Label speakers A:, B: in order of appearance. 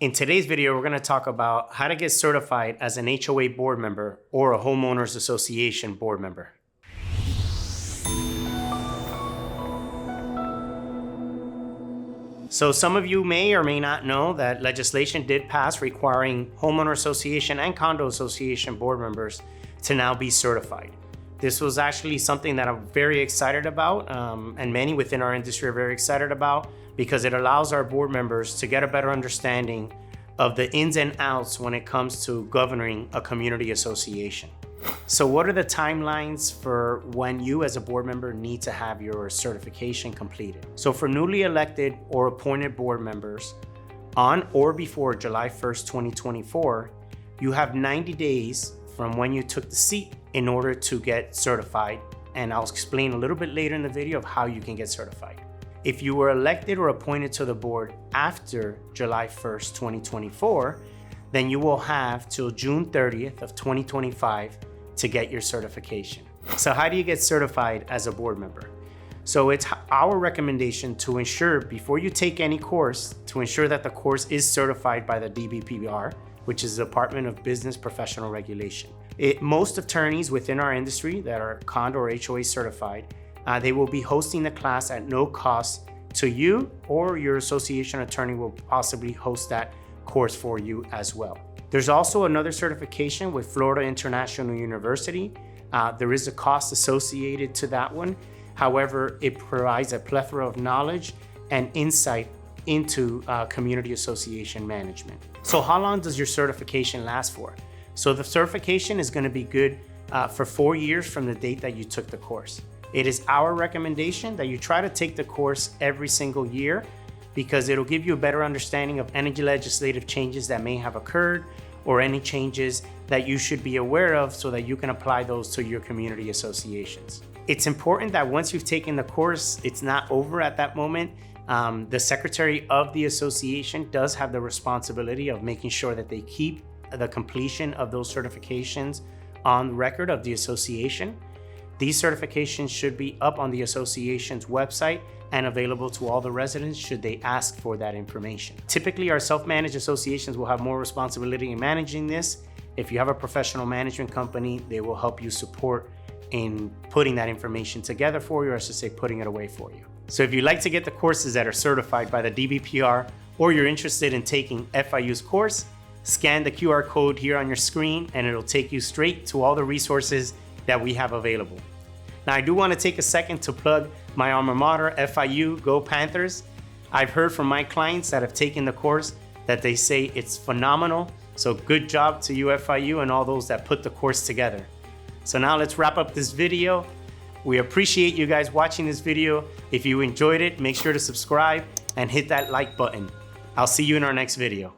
A: In today's video, we're going to talk about how to get certified as an HOA board member or a homeowners association board member. So some of you may or may not know that legislation did pass requiring homeowner association and condo association board members to now be certified. This was actually something that I'm very excited about, and many within our industry are very excited about, because it allows our board members to get a better understanding of the ins and outs when it comes to governing a community association. So what are the timelines for when you as a board member need to have your certification completed? So for newly elected or appointed board members, on or before July 1st, 2024, you have 90 days from when you took the seat in order to get certified. And I'll explain a little bit later in the video of how you can get certified. If you were elected or appointed to the board after July 1st, 2024, then you will have till June 30th of 2025 to get your certification. So how do you get certified as a board member? So it's our recommendation to ensure before you take any course, to ensure that the course is certified by the DBPR, which is the Department of Business Professional Regulation. Most attorneys within our industry that are condo or HOA certified, they will be hosting the class at no cost to you, or your association attorney will possibly host that course for you as well. There's also another certification with Florida International University. There is a cost associated to that one. However, it provides a plethora of knowledge and insight into community association management. So how long does your certification last for? So the certification is going to be good for 4 years from the date that you took the course. It is our recommendation that you try to take the course every single year, because it'll give you a better understanding of any legislative changes that may have occurred or any changes that you should be aware of so that you can apply those to your community associations. It's important that once you've taken the course, it's not over at that moment. The secretary of the association does have the responsibility of making sure that they keep the completion of those certifications on record of the association. These certifications should be up on the association's website and available to all the residents should they ask for that information. Typically, our self-managed associations will have more responsibility in managing this. If you have a professional management company, they will help you support in putting that information together for you, or I should say putting it away for you. So if you'd like to get the courses that are certified by the DBPR, or you're interested in taking FIU's course, scan the QR code here on your screen and it'll take you straight to all the resources that we have available. Now, I do want to take a second to plug my alma mater, FIU, Go Panthers. I've heard from my clients that have taken the course that they say it's phenomenal. So good job to you, FIU, and all those that put the course together. So now let's wrap up this video. We appreciate you guys watching this video. If you enjoyed it, make sure to subscribe and hit that like button. I'll see you in our next video.